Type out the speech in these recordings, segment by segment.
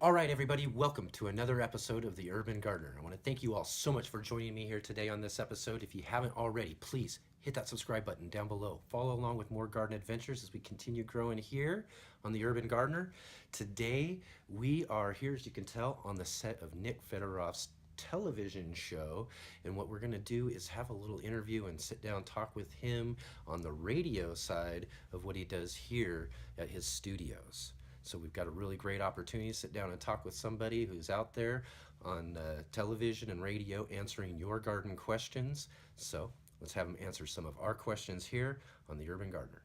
All right, everybody, welcome to another episode of The Urban Gardener. I want to thank you all so much for joining me here today on this episode. If you haven't already, please hit that subscribe button down below. Follow along with more garden adventures as we continue growing here on The Urban Gardener. Today, we are here, as you can tell, on the set of Nick Federoff's television show, and what we're going to do is have a little interview and sit down talk with him on the radio side of what he does here at his studios. So we've got a really great opportunity to sit down and talk with somebody who's out there on television and radio answering your garden questions. So let's have him answer some of our questions here on The Urban Gardener.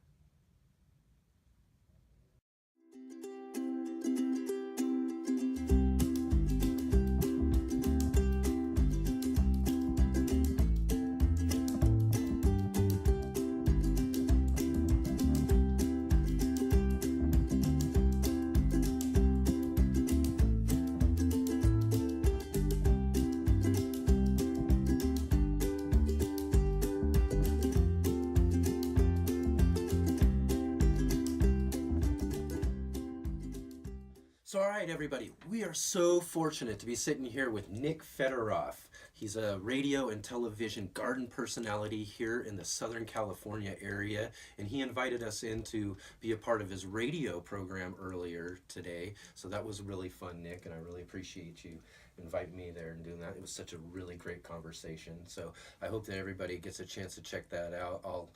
So, all right, everybody, we are so fortunate to be sitting here with Nick Federoff. He's a radio and television garden personality here in the Southern California area, and he invited us in to be a part of his radio program earlier today. So that was really fun, Nick, and I really appreciate you inviting me there and doing that. It was such a really great conversation. So I hope that everybody gets a chance to check that out. I'll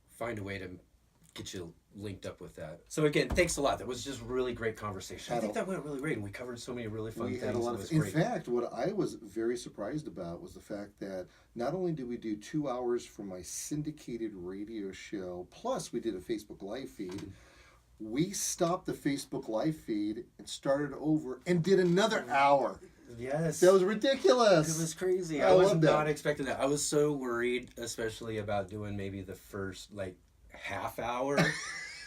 find a way to get you linked up with that. So again, thanks a lot. That was just a really great conversation. I think that went really great, and we covered so many really fun things. We had a lot of. In fact, what I was very surprised about was the fact that not only did we do 2 hours for my syndicated radio show, plus we did a Facebook Live feed. We stopped the Facebook Live feed and started over and did another hour. Yes. That was ridiculous. It was crazy. I was not expecting that. I was so worried, especially about doing maybe the first half hour.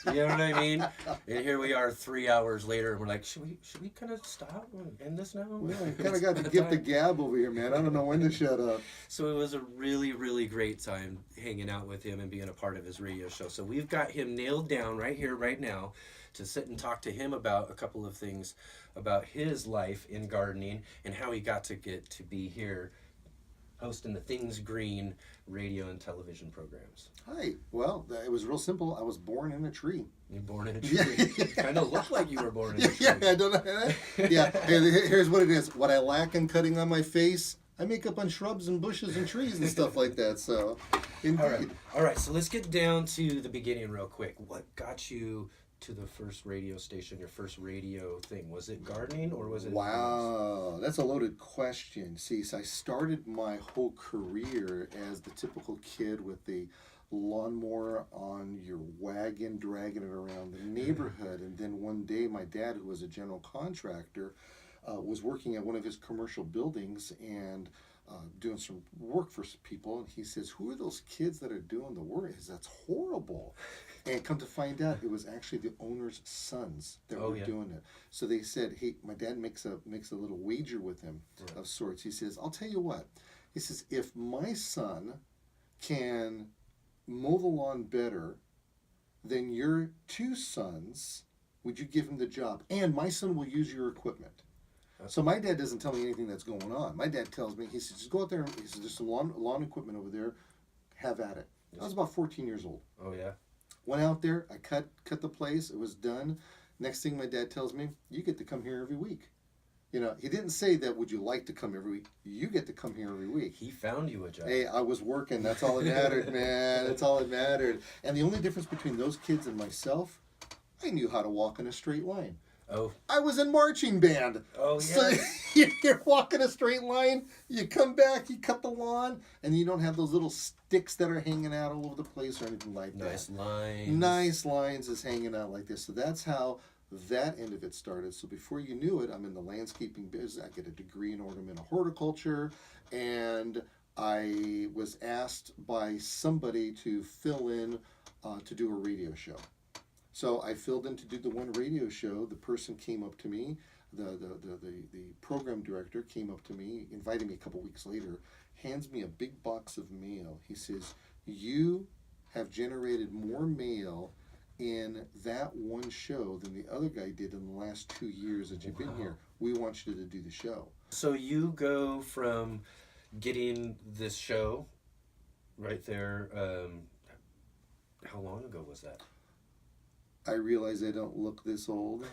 You know what I mean? And here we are 3 hours later, and we're like, should we kind of stop and end this now? Yeah, I kind of got to get the gab over here, man. I don't know when to shut up. So it was a really, really great time hanging out with him and being a part of his radio show. So we've got him nailed down right here, right now, to sit and talk to him about a couple of things about his life in gardening and how he got to get to be here hosting the ThingsGreen radio and television programs. Hi. Well, it was real simple. I was born in a tree. You're born in a tree. You kind of look like you were born in a tree. Yeah, I don't know. Yeah, here's what it is. What I lack in cutting on my face, I make up on shrubs and bushes and trees and stuff like that. So, indeed. All right. So let's get down to the beginning real quick. What got you to the first radio station, your first radio thing? Was it gardening or was it... Wow, that's a loaded question. See, so I started my whole career as the typical kid with the lawnmower on your wagon, dragging it around the neighborhood. And then one day my dad, who was a general contractor, was working at one of his commercial buildings and doing some work for people, and he says, "Who are those kids that are doing the work? That's horrible." And come to find out, it was actually the owner's sons that were doing it. So they said, "Hey," my dad makes a little wager with him of sorts. He says, "I'll tell you what." He says, "If my son can mow the lawn better than your two sons, would you give him the job? And my son will use your equipment." So my dad doesn't tell me anything that's going on. My dad tells me, he says, "Just go out there." He says, "There's some lawn equipment over there. Have at it." I was about 14 years old. Oh, yeah. Went out there. I cut the place. It was done. Next thing my dad tells me, "You get to come here every week." You know, he didn't say that, "Would you like to come every week?" You get to come here every week. He found you a job. Hey, I was working. That's all that mattered, man. That's all that mattered. And the only difference between those kids and myself, I knew how to walk in a straight line. Oh. I was in marching band. Oh, yeah. So you're walking a straight line, you come back, you cut the lawn, and you don't have those little sticks that are hanging out all over the place or anything like that. Nice lines. Nice lines is hanging out like this. So that's how that end of it started. So before you knew it, I'm in the landscaping business. I get a degree in ornamental horticulture, and I was asked by somebody to fill in to do a radio show. So I filled in to do the one radio show. The person came up to me, the program director came up to me, invited me a couple weeks later, hands me a big box of mail. He says, "You have generated more mail in that one show than the other guy did in the last 2 years that you've been here. We want you to do the show. So you go from getting this show right there. How long ago was that? I realize I don't look this old,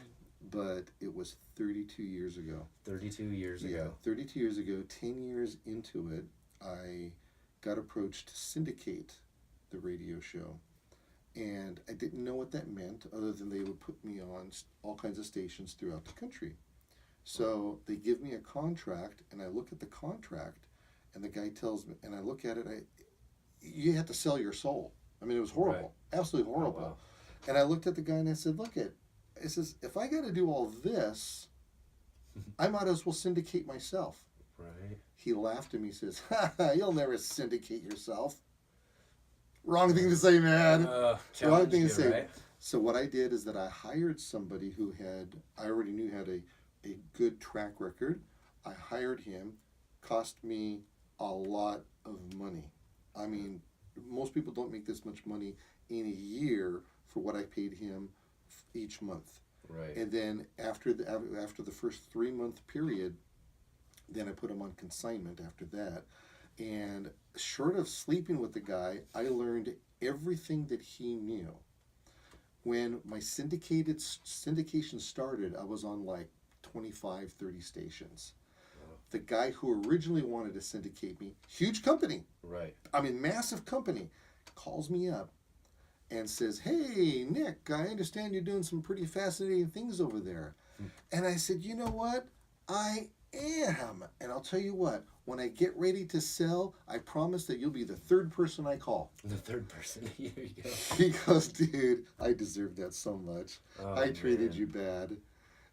but it was 32 years ago. 32 years Yeah, ago. 32 years ago, 10 years into it, I got approached to syndicate the radio show. And I didn't know what that meant other than they would put me on all kinds of stations throughout the country. So they give me a contract, and I look at the contract, and the guy tells me, and I look at it, you have to sell your soul. I mean, it was horrible, absolutely horrible. Oh, wow. And I looked at the guy and I said, look it says, if I got to do all this, I might as well syndicate myself. Right. He laughed at me, says, you'll never syndicate yourself. Wrong thing to say, man. Wrong thing to say. Right? So what I did is that I hired somebody who I already knew had a good track record. I hired him, cost me a lot of money. I mean, most people don't make this much money in a year for what I paid him each month. Right. And then after the first 3-month period, then I put him on consignment after that. And short of sleeping with the guy, I learned everything that he knew. When my syndication started, I was on like 25, 30 stations. Wow. The guy who originally wanted to syndicate me, huge company, right? I mean, massive company, calls me up and says, hey, Nick, I understand you're doing some pretty fascinating things over there. And I said, you know what? I am. And I'll tell you what, when I get ready to sell, I promise that you'll be the third person I call. The third person. Here you go. He goes, dude, I deserve that so much. I treated man. you bad.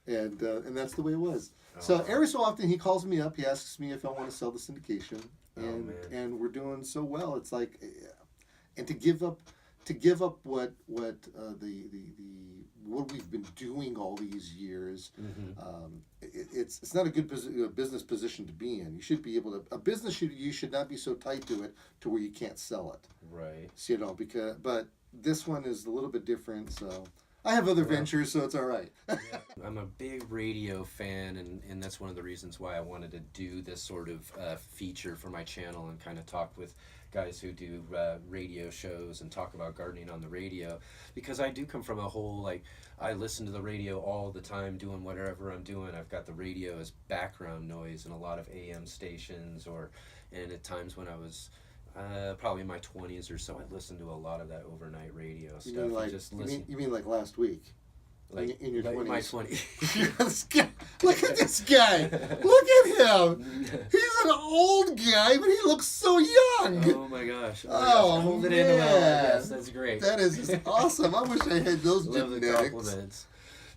And that's the way it was. So every so often he calls me up. He asks me if I want to sell the syndication. And we're doing so well. It's like, and to give up what we've been doing all these years, it's not a good business position to be in. You should be able to, you should not be so tight to it to where you can't sell it. Right. So, but this one is a little bit different. So I have other ventures, so it's all right. I'm a big radio fan, and that's one of the reasons why I wanted to do this sort of feature for my channel and kind of talk with guys who do radio shows and talk about gardening on the radio, because I do come from a whole, I listen to the radio all the time doing whatever I'm doing. I've got the radio as background noise in a lot of AM stations, and at times when I was probably in my 20s or so, I listened to a lot of that overnight radio stuff. You mean like last week? Like in your 20s? In my 20s. Look at this guy. Look at him. He's an old guy, but he looks so young. Oh my gosh. Oh, man. Yes, that's great. That is just awesome. I wish I had those Love genetics. the compliments.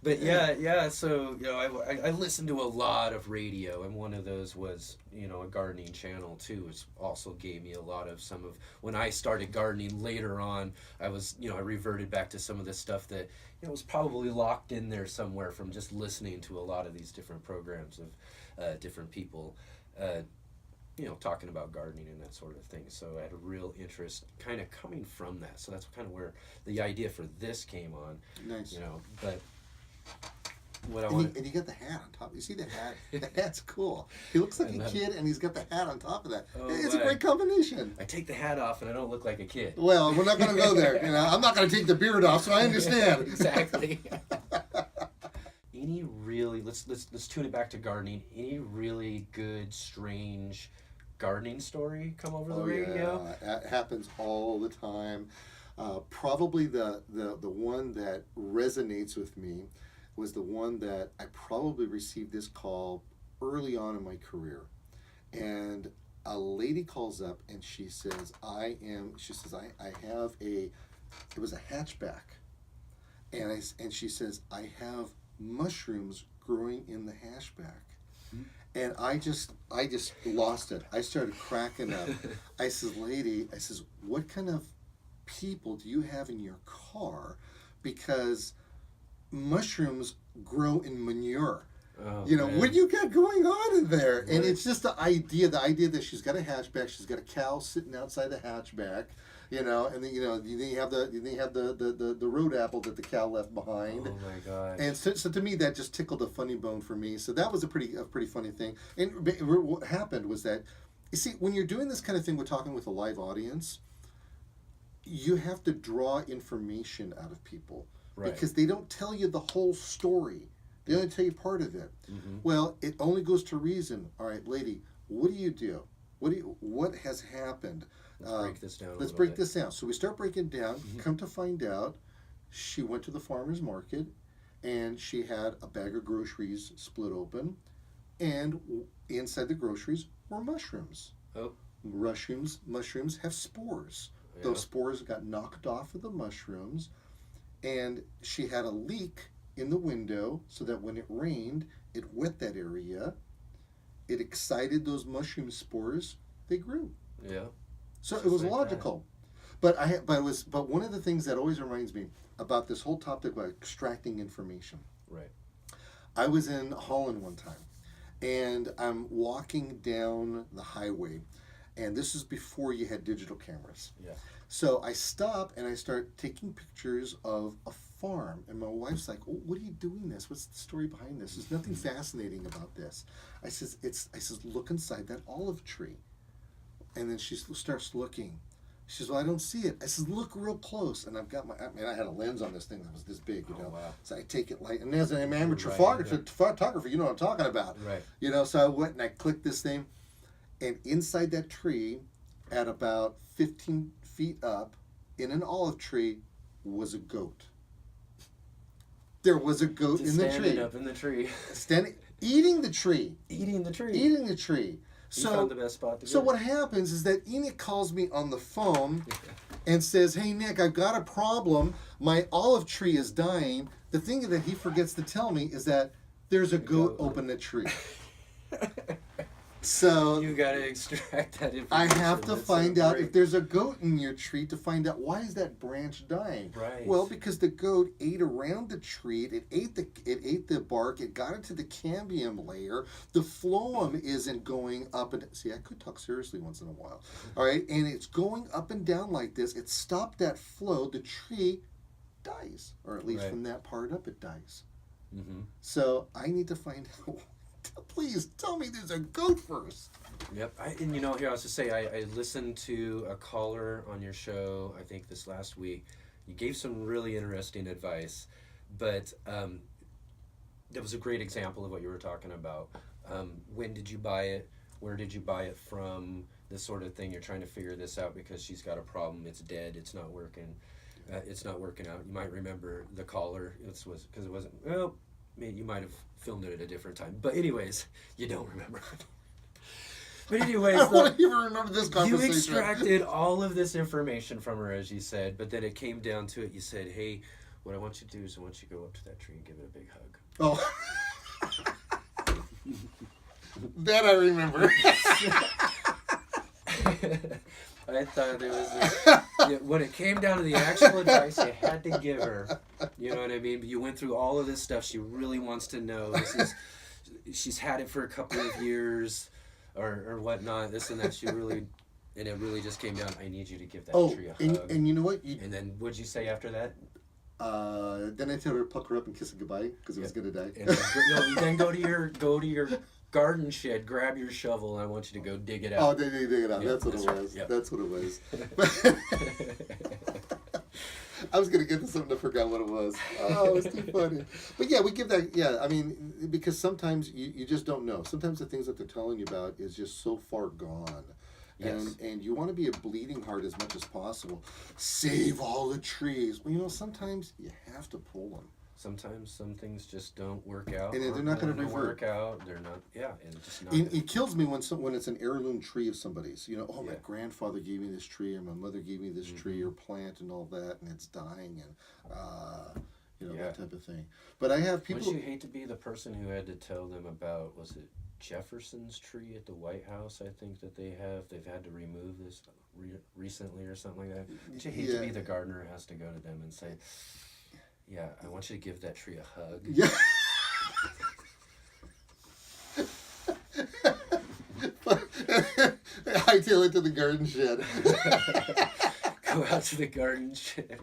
But yeah, so, I listened to a lot of radio, and one of those was, a gardening channel too, which also gave me a lot of when I started gardening later on, I was, I reverted back to some of the stuff that, was probably locked in there somewhere from just listening to a lot of these different programs of different people, talking about gardening and that sort of thing. So I had a real interest kind of coming from that. So that's kind of where the idea for this came on. Nice. But and you got the hat on top. You see the hat? The hat's cool. He looks like a kid, and he's got the hat on top of that. It's a great combination. I take the hat off, and I don't look like a kid. Well, we're not going to go there. I'm not going to take the beard off, so I understand. Exactly. Any really let's tune it back to gardening. Any really good, strange gardening story come over the radio? Yeah, it happens all the time. Probably the one that resonates with me was the one that I probably received this call early on in my career. And a lady calls up and she says, I have it was a hatchback. And she says, I have mushrooms growing in the hatchback. And I just lost it. I started cracking up. I says, lady, what kind of people do you have in your car? Because mushrooms grow in manure. Man. What do you got going on in there? What? And it's just the idea that she's got a hatchback, she's got a cow sitting outside the hatchback, you know, and then you have the road apple that the cow left behind. Oh my gosh. And so to me, that just tickled a funny bone for me. So that was a pretty funny thing. And what happened was that, you see, when you're doing this kind of thing, we're talking with a live audience, you have to draw information out of people. Right. Because they don't tell you the whole story. They only tell you part of it. Mm-hmm. Well, it only goes to reason. All right, lady, what do? What has happened? Let's break this down. Let's break this down. So we start breaking down. Mm-hmm. Come to find out, she went to the farmer's market, and she had a bag of groceries split open, and inside the groceries were mushrooms. Oh. Mushrooms have spores. Yeah. Those spores got knocked off of the mushrooms, and she had a leak in the window so that when it rained, it wet that area. It excited those mushroom spores. They grew. Yeah. So it was like logical. But one of the things that always reminds me about this whole topic about extracting information. Right. I was in Holland one time, and I'm walking down the highway, and this is before you had digital cameras. Yeah. So I stop and I start taking pictures of a farm, and my wife's like, "Oh, what are you doing this? What's the story behind this? There's nothing fascinating about this." I says, "Look inside that olive tree," and then she starts looking. She says, "Well, I don't see it." I says, "Look real close," and I had a lens on this thing that was this big, you know. Wow. So I take it light, and as an amateur photographer, you know what I'm talking about, right? You know. So I went and I clicked this thing, and inside that tree, at about 15 feet up, in an olive tree, was a goat. There was a goat in the tree. Standing up in the tree. Eating the tree. Eating the tree. Eating the tree. You found the best spot to So go. what happens is that Enoch calls me on the phone and says, "Hey, Nick, I've got a problem. My olive tree is dying." The thing that he forgets to tell me is that there's a goat up in the tree. So you got to extract that information. I have to find out if there's a goat in your tree to find out why is that branch dying. Right. Well, because the goat ate around the tree. It ate the bark. It got into the cambium layer. The phloem isn't going up and see. I could talk seriously once in a while. All right, and it's going up and down like this. It stopped that flow. The tree dies, or at least from that part up, it dies. Mm-hmm. So I need to find out. Please tell me there's a goat first. Yep. And you know, here I was to say, I listened to a caller on your show, I think this last week. You gave some really interesting advice, but that was a great example of what you were talking about. When did you buy it? Where did you buy it from? This sort of thing. You're trying to figure this out because she's got a problem. It's dead. It's not working. It's not working out. You might remember the caller. Because it wasn't. Well, you might have filmed it at a different time. But anyways, you don't remember. But anyways, I don't even remember this conversation. You extracted all of this information from her, as you said, but then it came down to it. You said, "Hey, what I want you to do is I want you to go up to that tree and give it a big hug." Oh. That I remember. I thought it was when it came down to the actual advice you had to give her. You know what I mean? But you went through all of this stuff. She really wants to know. She's had it for a couple of years, or whatnot. This and that. And it really just came down. I need you to give that tree a hug. And you know what? And then what'd you say after that? Then I told her to pluck her up and kiss it goodbye because it was gonna die. And then go to your garden shed, grab your shovel, and I want you to go dig it out. Oh, dig it out. That's what it was. Yep. That's what it was. I was gonna get to something, I forgot what it was. Oh, it was too funny. But yeah, we give that. Yeah, I mean, because sometimes you just don't know. Sometimes the things that they're telling you about is just so far gone. Yes. And you want to be a bleeding heart as much as possible. Save all the trees. Well, you know, sometimes you have to pull them. Sometimes some things just don't work out. And they're not going to work out. They're not. Yeah, and just not. It kills me when it's an heirloom tree of somebody's. You know, my grandfather gave me this tree, or my mother gave me this tree or plant and all that, and it's dying, and that type of thing. But I have people. Would you hate to be the person who had to tell them about? Was it Jefferson's tree at the White House? I think that they've had to remove this recently or something like that. Would you hate to be the gardener who has to go to them and say, "Yeah, I want you to give that tree a hug." Yeah. I tail it to the garden shed. go out to the garden shed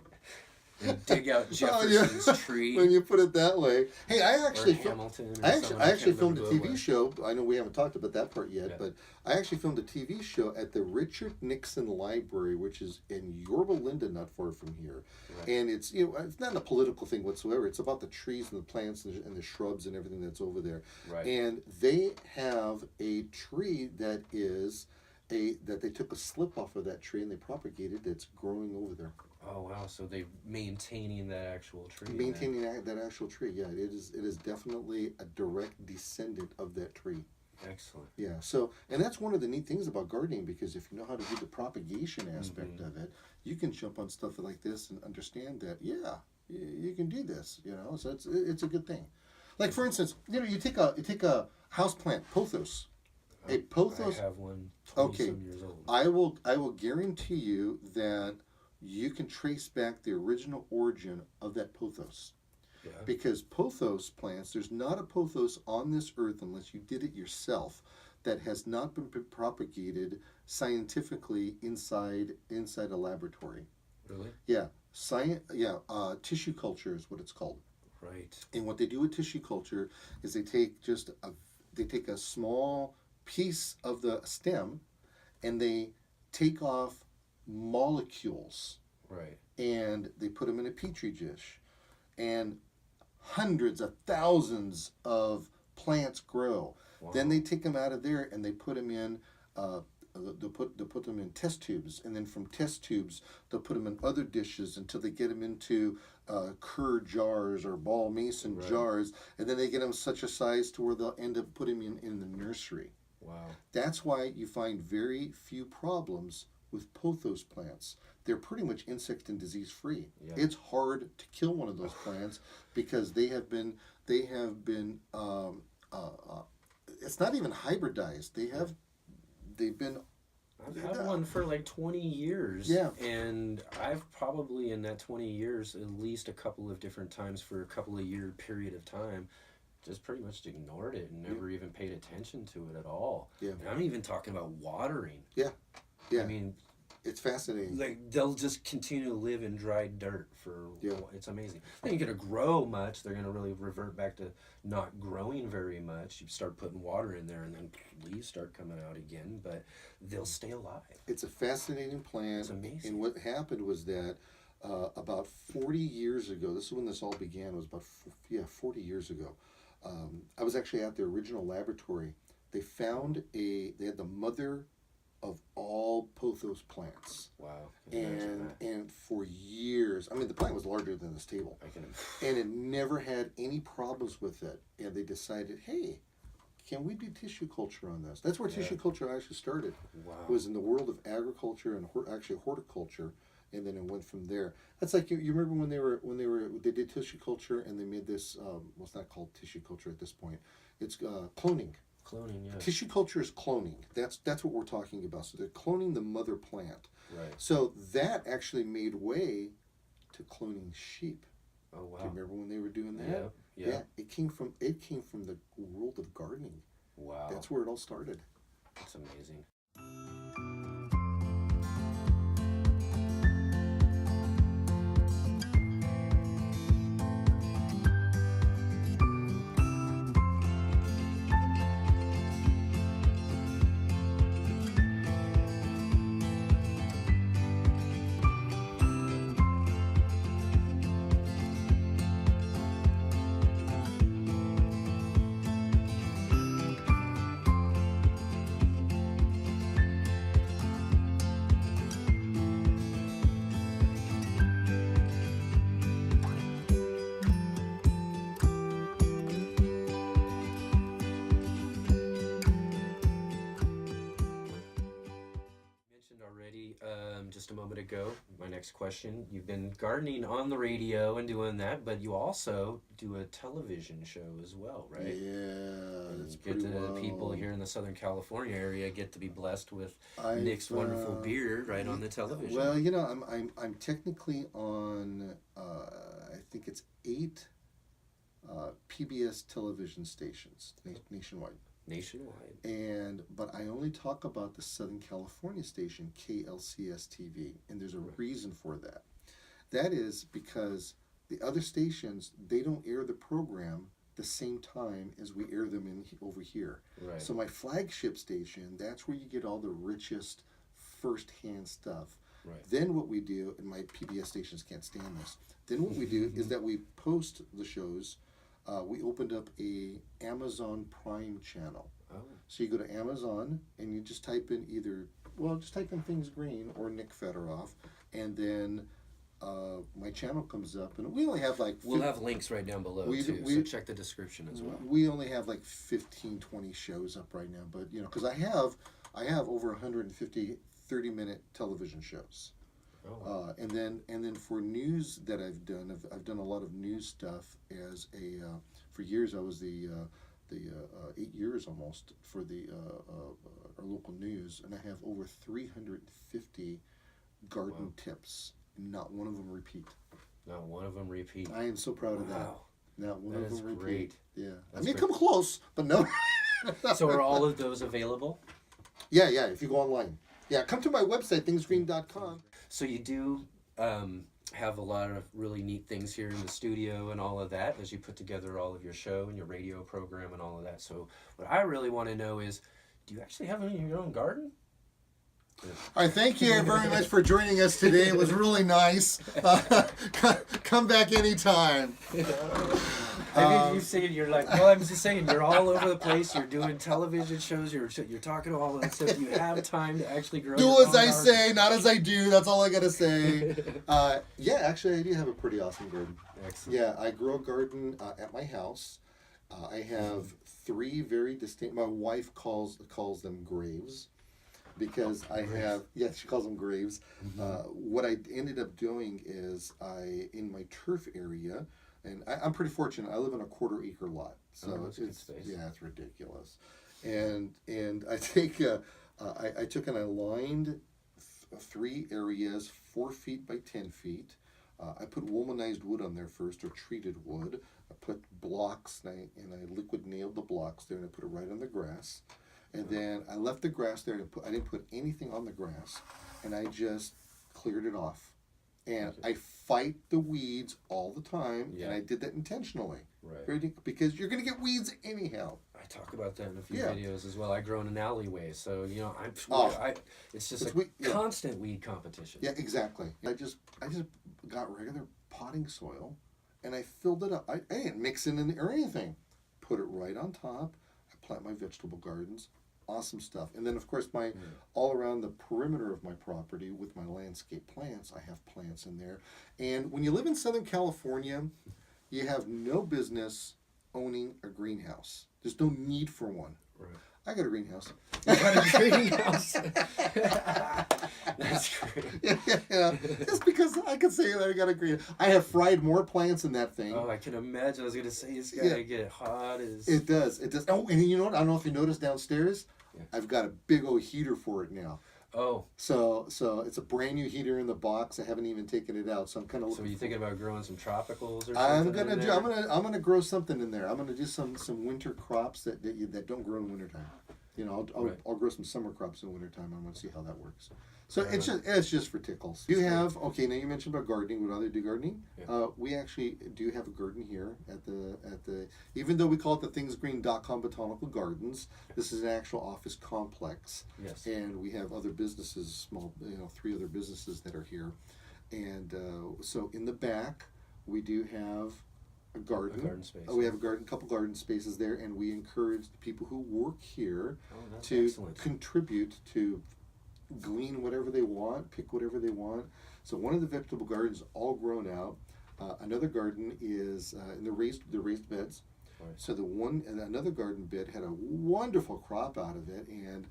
and dig out Oh, yeah. Jefferson's tree. When you put it that way. Hey, I Or actually Hamilton. Or I someone, actually can't filmed a remember who it TV was. show. I know we haven't talked about that part yet, Yeah. but I actually filmed a TV show at the Richard Nixon Library, which is in Yorba Linda, not far from here. Right. And it's it's not a political thing whatsoever. It's about the trees and the plants and the shrubs and everything that's over there. Right. And they have a tree that is that they took a slip off of that tree and they propagated. That's growing over there. Oh wow! So they're maintaining that actual tree. then. Maintaining that actual tree, yeah, it is definitely a direct descendant of that tree. Excellent. Yeah, so and that's one of the neat things about gardening, because if you know how to do the propagation aspect of it, you can jump on stuff like this and understand that you can do this, so it's a good thing. Like for instance, you take a house plant, pothos. A pothos. I have one. 20-some years old. I will guarantee you that you can trace back the original origin of that pothos. Yeah. Because pothos plants, there's not a pothos on this earth, unless you did it yourself, that has not been propagated scientifically inside a laboratory. Really? Yeah, tissue culture is what it's called. Right. And what they do with tissue culture is they take a small piece of the stem and they take off molecules, Right. and they put them in a petri dish, and hundreds of thousands of plants grow. Wow. Then they take them out of there and they put them in they'll put them in test tubes, and then from test tubes they'll put them in other dishes until they get them into curd jars or ball mason Right. jars, and then they get them such a size to where they'll end up putting them in the nursery. Wow. That's why you find very few problems with pothos plants. They're pretty much insect and disease free. Yeah. It's hard to kill one of those plants because they have been it's not even hybridized. They've been I've had one for like 20 years. Yeah. And I've probably in that 20 years, at least a couple of different times for a couple of year period of time, just pretty much ignored it and never even paid attention to it at all. Yeah. And I'm even talking about watering. Yeah. I mean, it's fascinating. like they'll just continue to live in dry dirt for it's amazing. They ain't gonna grow much. They're gonna really revert back to not growing very much. You start putting water in there and then leaves start coming out again, but they'll stay alive. It's a fascinating plant. It's amazing. And what happened was that about 40 years ago, this is when this all began, it was about 40 years ago. I was actually at their original laboratory. They had the mother of all pothos plants. Wow. I can imagine that. And for years, I mean, the plant was larger than this table. I can And it never had any problems with it. And they decided, hey, can we do tissue culture on this? That's where tissue culture actually started. Wow. It was in the world of agriculture and actually horticulture, and then it went from there. That's like you remember when they did tissue culture and they made this. Well, it's not called tissue culture at this point. It's cloning. Cloning, yeah. Tissue culture is cloning. That's what we're talking about. So they're cloning the mother plant. Right. So that actually made way to cloning sheep. Oh wow. Do you remember when they were doing that? Yeah. It came from the world of gardening. Wow. That's where it all started. That's amazing. Already, just a moment ago, my next question. You've been gardening on the radio and doing that, but you also do a television show as well, right? Yeah, that's Get pretty to well. people here in the Southern California area get to be blessed with I've, Nick's wonderful beard right on the television. Well, I'm technically on I think it's 8 PBS television stations nationwide. Nationwide. But I only talk about the Southern California station, KLCS TV, and there's a reason for that. That is because the other stations, they don't air the program the same time as we air them over here. Right. So my flagship station, that's where you get all the richest first-hand stuff. Right. Then what we do, and my PBS stations can't stand this, then what we do is that we post the shows. We opened up a Amazon Prime channel. Oh. So you go to Amazon and you just type in just type in ThingsGreen or Nick Federoff, and then my channel comes up, and we only have We'll have links right down below too, so check the description as well. We only have like 15, 20 shows up right now, but because I have over 150 30-minute television shows. Oh, wow. And then for news that I've done a lot of news stuff as for years I was the 8 years almost for our local news, and I have over 350 garden tips. Not one of them repeat. Not one of them repeat. I am so proud of that. Wow. Not one That of is them repeat. great. Yeah. That's I mean, great. come close, but no. So are all of those available? Yeah, if you go online. Yeah, come to my website, thingsgreen.com. So you do have a lot of really neat things here in the studio and all of that as you put together all of your show and your radio program and all of that. So what I really want to know is, do you actually have any in your own garden? All right, thank you very much for joining us today. It was really nice. Come back anytime. You say you're like, well, I'm just saying you're all over the place. You're doing television shows. You're talking to all of that stuff. You have time to actually grow. Do your as own I garden. say, not as I do. That's all I gotta say. Yeah, actually, I do have a pretty awesome garden. Excellent. Yeah, I grow a garden at my house. I have 3 very distinct. My wife calls them graves. Because she calls them graves. What I ended up doing is in my turf area, and I'm pretty fortunate. I live on a 1/4 acre lot, so good space. it's ridiculous. And I I took and I lined 3 areas 4 feet by 10 feet. I put womanized wood on there first, or treated wood. I put blocks, and I liquid nailed the blocks there, and I put it right on the grass. And then I left the grass there, and I didn't put anything on the grass, and I just cleared it off. And I fight the weeds all the time, and I did that intentionally. Right. Because you're going to get weeds anyhow. I talk about that in a few Yeah. videos as well. I grow in an alleyway, so it's just constant weed competition. Yeah, exactly. I just got regular potting soil, and I filled it up. I didn't mix it in or anything. Put it right on top. I plant my vegetable gardens. Awesome stuff. And then, of course, all around the perimeter of my property with my landscape plants, I have plants in there. And when you live in Southern California, you have no business owning a greenhouse. There's no need for one. Right. I got a greenhouse. You got a greenhouse. That's great. Yeah. Just because I can say that I got a greenhouse. I have fried more plants in that thing. Oh, I can imagine. I was going to say it's got to get hot as... It does. Oh, and you know what? I don't know if you noticed downstairs. Yeah. I've got a big old heater for it now. Oh. So it's a brand new heater in the box. I haven't even taken it out, so I'm kind of. So are you thinking about growing some tropicals or something? I'm gonna grow something in there. I'm gonna do some winter crops that don't grow in wintertime. I'll grow some summer crops in wintertime. I'm gonna see how that works. So it's just for tickles. You have now you mentioned about gardening. Would other do gardening? Yeah. We actually do have a garden here at the even though we call it the ThingsGreen.com Botanical Gardens. This is an actual office complex. Yes. And we have other businesses, 3 other businesses that are here, and so in the back we do have a garden. A garden space. We have a couple garden spaces there, and we encourage the people who work here to contribute to glean whatever they want, pick whatever they want. So one of the vegetable gardens is all grown out. Another garden is in the raised beds. Right. So another garden bed had a wonderful crop out of it, and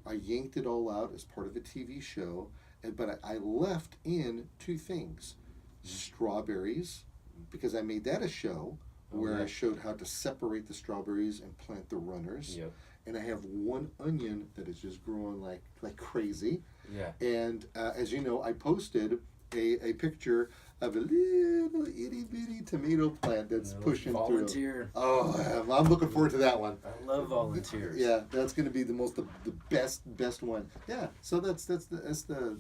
I yanked it all out as part of a TV show. But I left in 2 things: strawberries, because I made that a show where I showed how to separate the strawberries and plant the runners. Yep. And I have 1 onion that is just growing like crazy. Yeah. And as you know, I posted a picture I have a little itty bitty tomato plant that's pushing volunteer. through. Oh, I'm looking forward to that one. I love volunteers. Yeah, that's going to be the best one. Yeah, so that's the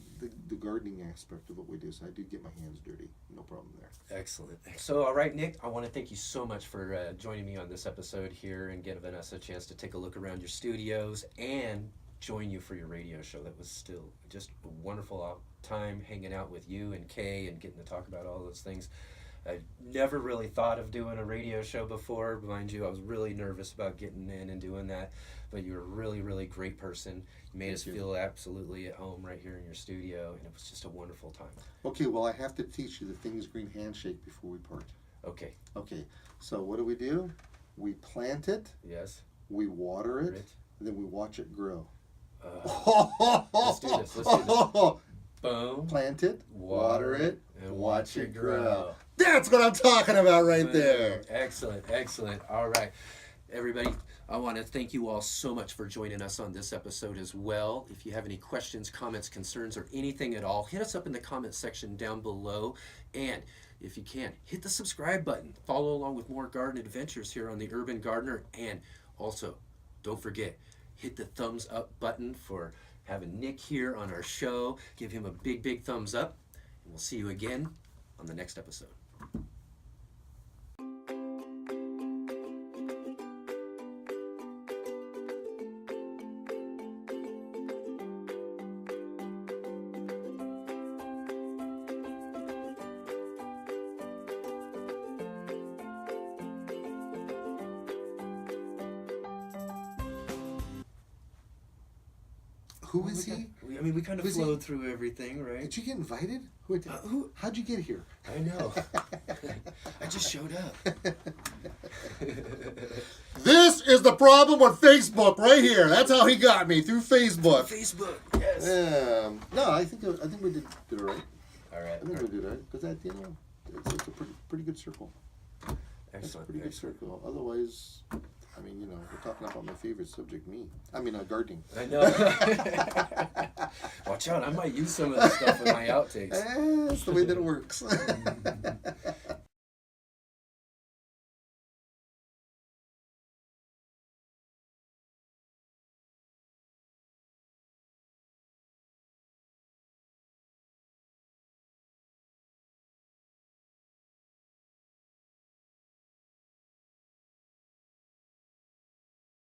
gardening aspect of what we do. So I do get my hands dirty, no problem there. Excellent. So, all right, Nick, I want to thank you so much for joining me on this episode here and giving us a chance to take a look around your studios and join you for your radio show. That was still just a wonderful time hanging out with you and Kay and getting to talk about all those things. I never really thought of doing a radio show before. Mind you, I was really nervous about getting in and doing that, but you're a really, really great person. You made us feel absolutely at home right here in your studio, and it was just a wonderful time. Okay, well, I have to teach you the ThingsGreen handshake before we part. Okay. Okay, so what do? We plant it. Yes. We water it. And then we watch it grow. Let's do this. Boom. Plant it, water it, and watch it grow. That's what I'm talking about right there. Excellent, excellent. All right. Everybody, I want to thank you all so much for joining us on this episode as well. If you have any questions, comments, concerns, or anything at all, hit us up in the comment section down below. And if you can, hit the subscribe button. Follow along with more garden adventures here on the Urban Gardener. And also, don't forget, hit the thumbs up button for having Nick here on our show. Give him a big, big thumbs up. And we'll see you again on the next episode. Who is he? We kind of flowed through everything, right? Did you get invited? How'd you get here? I know. I just showed up. This is the problem with Facebook right here. That's how he got me, through Facebook. Facebook, yes. No, I think we did it right. All right. I think we did it right because it's a pretty good circle. Excellent. It's a pretty good circle. Otherwise, we're talking about my favorite subject, gardening. I know. Watch out, I might use some of this stuff in my outtakes. That's the way that it works.